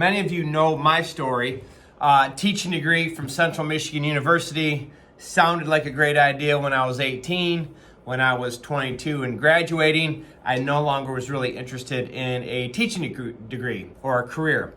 many of you know my story. Teaching degree from Central Michigan University sounded like a great idea when I was 18. When I was 22 and graduating, I no longer was really interested in a teaching degree or a career.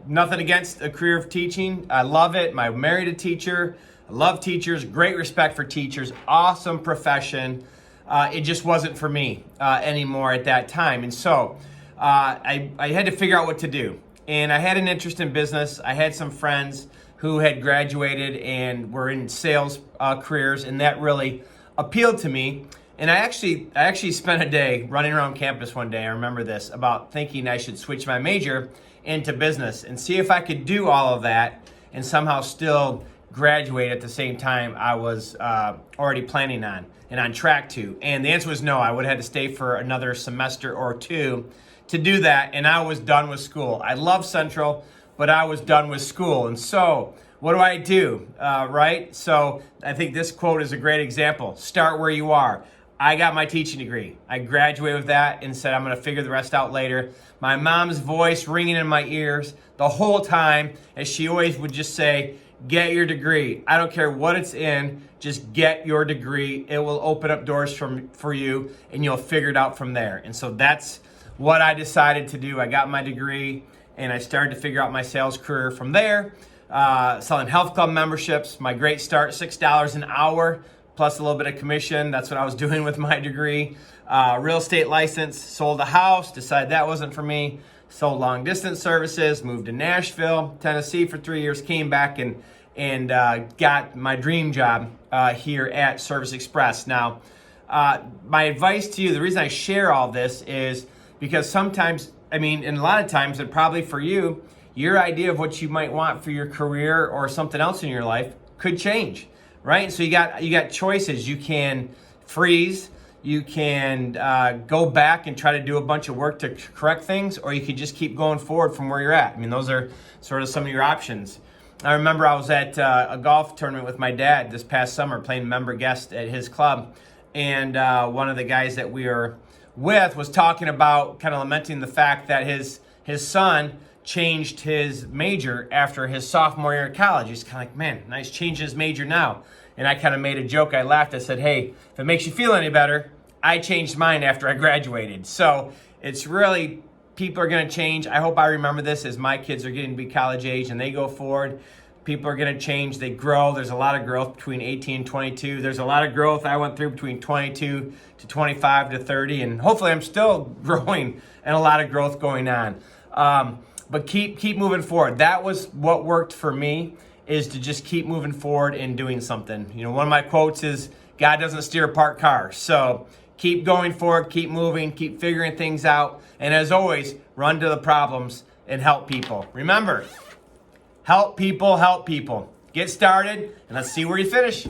Nothing against a career of teaching. I love it. I married a teacher. I love teachers. Great respect for teachers. Awesome profession. It just wasn't for me anymore at that time. And so I had to figure out what to do. And I had an interest in business. I had some friends who had graduated and were in sales careers, and that really appealed to me. And I actually spent a day running around campus one day, I remember this, about thinking I should switch my major into business and see if I could do all of that and somehow still graduate at the same time I was already planning on and on track to. And the answer was no. I would have had to stay for another semester or two to do that, and I was done with school. I love Central, but I was done with school. And so what do? Right? So I think this quote is a great example. Start where you are. I got my teaching degree. I graduated with that and said I'm going to figure the rest out later. My mom's voice ringing in my ears the whole time, as she always would just say, get your degree. I don't care what it's in, just get your degree. It will open up doors for you, and you'll figure it out from there. And so that's what I decided to do. I got my degree, and I started to figure out my sales career from there. Selling health club memberships, my great start, $6 an hour, plus a little bit of commission. That's what I was doing with my degree. Real estate license, sold a house, decided that wasn't for me. Sold long distance services, moved to Nashville, Tennessee for 3 years, came back and got my dream job here at Service Express. Now, my advice to you, the reason I share all this is because sometimes, and a lot of times, and probably for you, your idea of what you might want for your career or something else in your life could change, right? So you got choices. You can freeze, you can go back and try to do a bunch of work to correct things, or you could just keep going forward from where you're at. Those are sort of some of your options. I remember I was at a golf tournament with my dad this past summer, playing member guest at his club, and one of the guys that we were with was talking about, kind of lamenting the fact that his son changed his major after his sophomore year of college. He's kind of like, man, nice change his major now. And I kind of made a joke. I laughed. I said, hey, if it makes you feel any better, I changed mine after I graduated. So it's really, people are going to change. I hope I remember this as my kids are getting to be college age and they go forward. People are going to change. They grow. There's a lot of growth between 18 and 22. There's a lot of growth I went through between 22 to 25 to 30. And hopefully I'm still growing and a lot of growth going on. But keep moving forward. That was what worked for me, is to just keep moving forward and doing something. One of my quotes is, God doesn't steer a parked car. So keep going forward, keep moving, keep figuring things out. And as always, run to the problems and help people. Remember, help people, help people. Get started, and let's see where you finish.